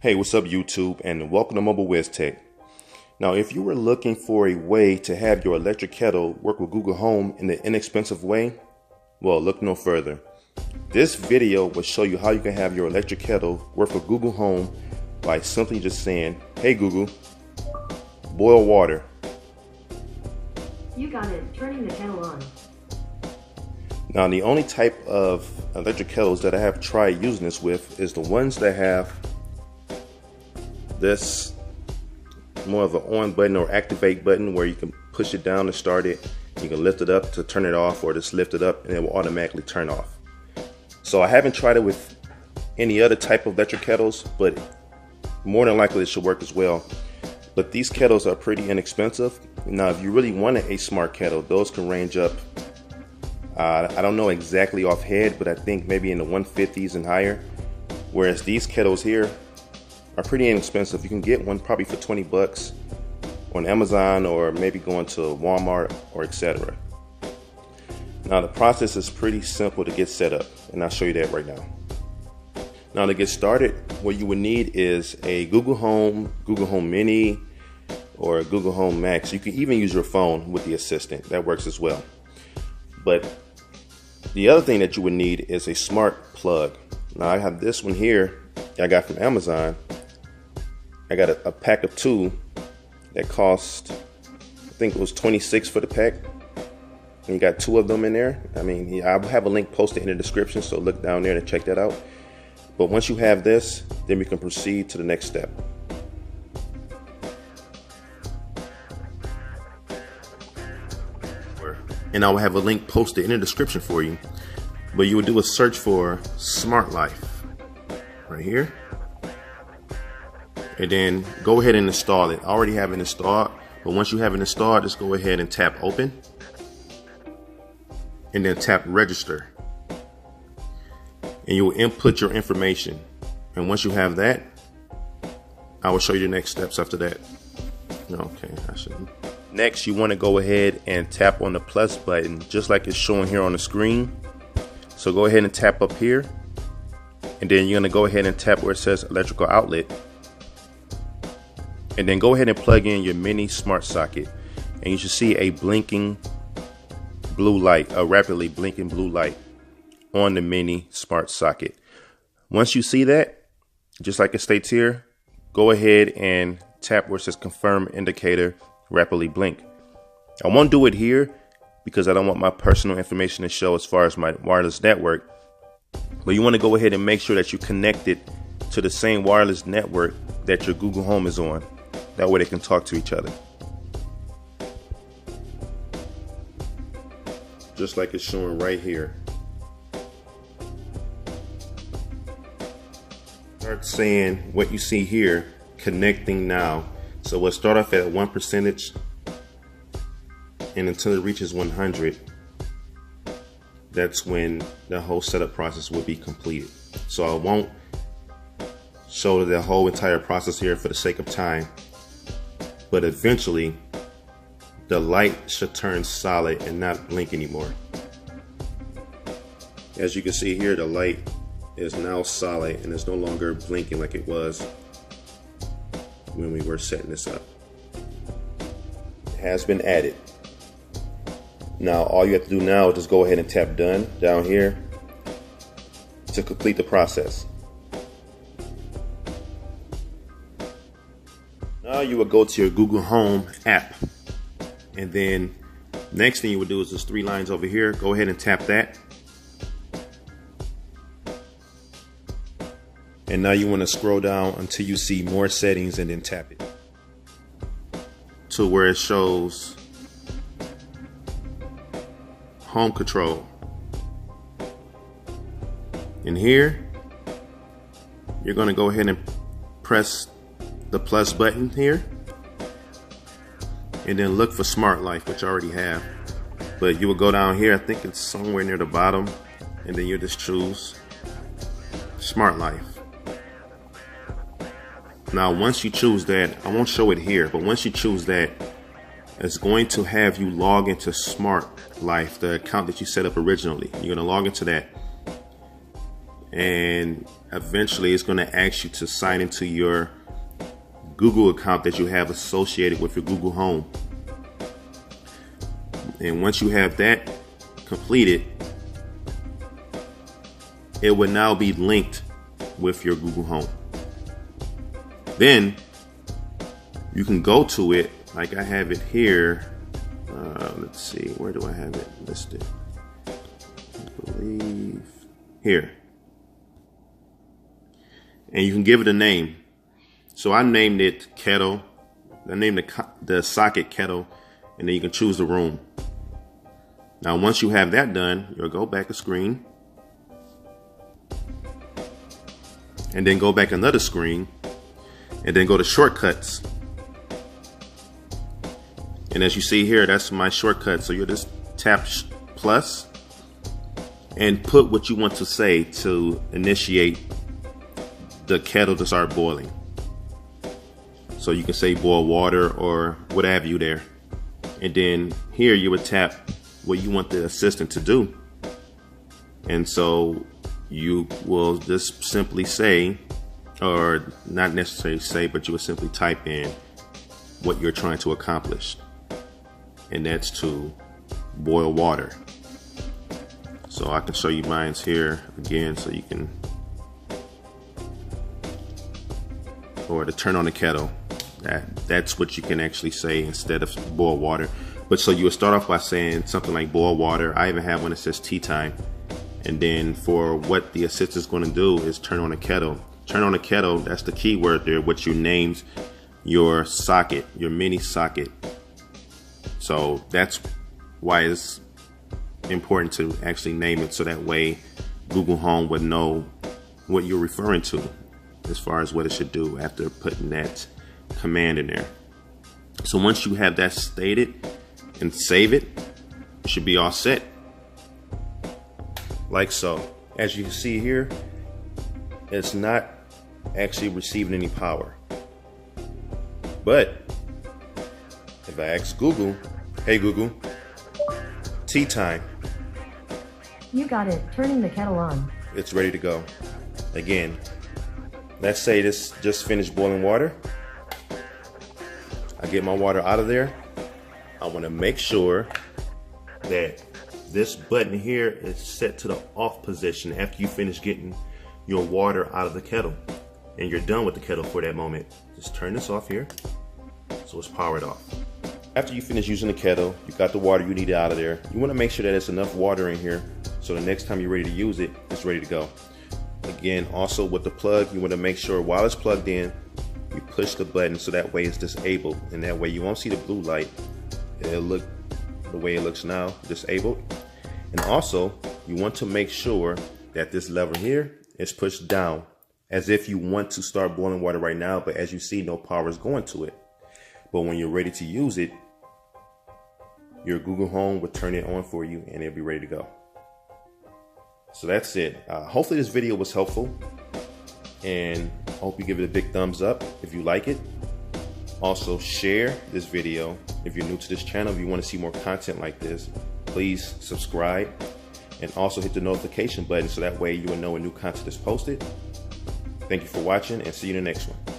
Hey, what's up YouTube, and welcome to Mobile WizTech. Now, if you were looking for a way to have your electric kettle work with Google Home in an inexpensive way, well, look no further. This video will show you how you can have your electric kettle work with Google Home by simply just saying, "Hey Google, boil water." You got it. Turning the kettle on. Now, the only type of electric kettles that I have tried using this with is the ones that have this more of an on button or activate button where you can push it down to start it. You can lift it up to turn it off, or just lift it up and it will automatically turn off. So I haven't tried it with any other type of electric kettles, but more than likely it should work as well. But these kettles are pretty inexpensive. Now, if you really wanted a smart kettle, those can range up, I don't know exactly offhand, but I think maybe in the 150s and higher. Whereas these kettles here are pretty inexpensive. You can get one probably for 20 bucks on Amazon, or maybe going to Walmart or etc. Now, the process is pretty simple to get set up, and I'll show you that right now. Now, to get started, what you would need is a Google Home Mini, or a Google Home Max. You can even use your phone with the assistant. That works as well. But the other thing that you would need is a smart plug. Now, I have this one here I got from Amazon. I got a pack of 2 that cost, I think it was 26 for the pack. And you got 2 of them in there. I mean, I'll have a link posted in the description, so look down there to check that out. But once you have this, then we can proceed to the next step. And I will have a link posted in the description for you. But you would do a search for Smart Life right here. And then go ahead and install it. I already have it installed, but once you have it installed, just go ahead and tap open. And then tap register. And you will input your information. And once you have that, I will show you the next steps after that. Okay, I shouldn't. Next, you want to go ahead and tap on the plus button, just like it's showing here on the screen. So go ahead and tap up here. And then you're going to go ahead and tap where it says electrical outlet. And then go ahead and plug in your mini smart socket. And you should see a blinking blue light, a rapidly blinking blue light on the mini smart socket. Once you see that, just like it states here, go ahead and tap where it says confirm indicator rapidly blink. I won't do it here because I don't want my personal information to show as far as my wireless network. But you want to go ahead and make sure that you connect it to the same wireless network that your Google Home is on. That way they can talk to each other. Just like it's showing right here. Start saying what you see here, connecting now. So we'll start off at 1%, and until it reaches 100, that's when the whole setup process will be completed. So I won't show the whole entire process here for the sake of time. But eventually, the light should turn solid and not blink anymore. As you can see here, the light is now solid and it's no longer blinking like it was when we were setting this up. It has been added. Now, all you have to do now is just go ahead and tap done down here to complete the process. Now you will go to your Google Home app, and then next thing you would do is there's 3 lines over here. Go ahead and tap that. And now you want to scroll down until you see more settings, and then tap it to where it shows home control. And here you're going to go ahead and press the plus button here, and then look for Smart Life, which I already have. But you will go down here, I think it's somewhere near the bottom, and then you just choose Smart Life. Now, once you choose that, I won't show it here, but once you choose that, it's going to have you log into Smart Life, the account that you set up originally. You're going to log into that. And eventually it's going to ask you to sign into your Google account that you have associated with your Google Home. And once you have that completed, it will now be linked with your Google Home. Then you can go to it, like I have it here. Let's see, where do I have it listed? I believe here. And you can give it a name. So I named it Kettle. I named the socket Kettle, and then you can choose the room. Now once you have that done, you'll go back a screen, and then go back another screen, and then go to shortcuts. And as you see here, that's my shortcut. So you'll just tap plus and put what you want to say to initiate the kettle to start boiling. So you can say boil water or what have you there. And then here you would tap what you want the assistant to do. And so you will just simply say, or not necessarily say, but you would simply type in what you're trying to accomplish. And that's to boil water. So I can show you mine's here again so you can, or to turn on the kettle. That's what you can actually say instead of boil water. But so you would start off by saying something like boil water. I even have one that says tea time. And then for what the assistant is going to do is turn on the kettle. Turn on the kettle, that's the key word there, what you named your socket, your mini socket. So that's why it's important to actually name it, so that way Google Home would know what you're referring to as far as what it should do after putting that command in there. So once you have that stated and save it, it should be all set. Like so. As you can see here, it's not actually receiving any power. But if I ask Google, hey Google, tea time. You got it, turning the kettle on. It's ready to go. Again, let's say this just finished boiling water. I get my water out of there. I want to make sure that this button here is set to the off position after you finish getting your water out of the kettle. And you're done with the kettle for that moment. Just turn this off here so it's powered off. After you finish using the kettle, you got the water you need out of there. You want to make sure that there's enough water in here so the next time you're ready to use it, it's ready to go. Again, also with the plug, you want to make sure while it's plugged in, you push the button so that way it's disabled, and that way you won't see the blue light. It'll look the way it looks now, disabled. And also, you want to make sure that this lever here is pushed down, as if you want to start boiling water right now, but as you see, no power is going to it. But when you're ready to use it, your Google Home will turn it on for you and it'll be ready to go. So that's it. Hopefully this video was helpful, and I hope you give it a big thumbs up if you like it. Also share this video if you're new to this channel. If you want to see more content like this, please subscribe, and also hit the notification button so that way you will know when new content is posted. Thank you for watching, and see you in the next one.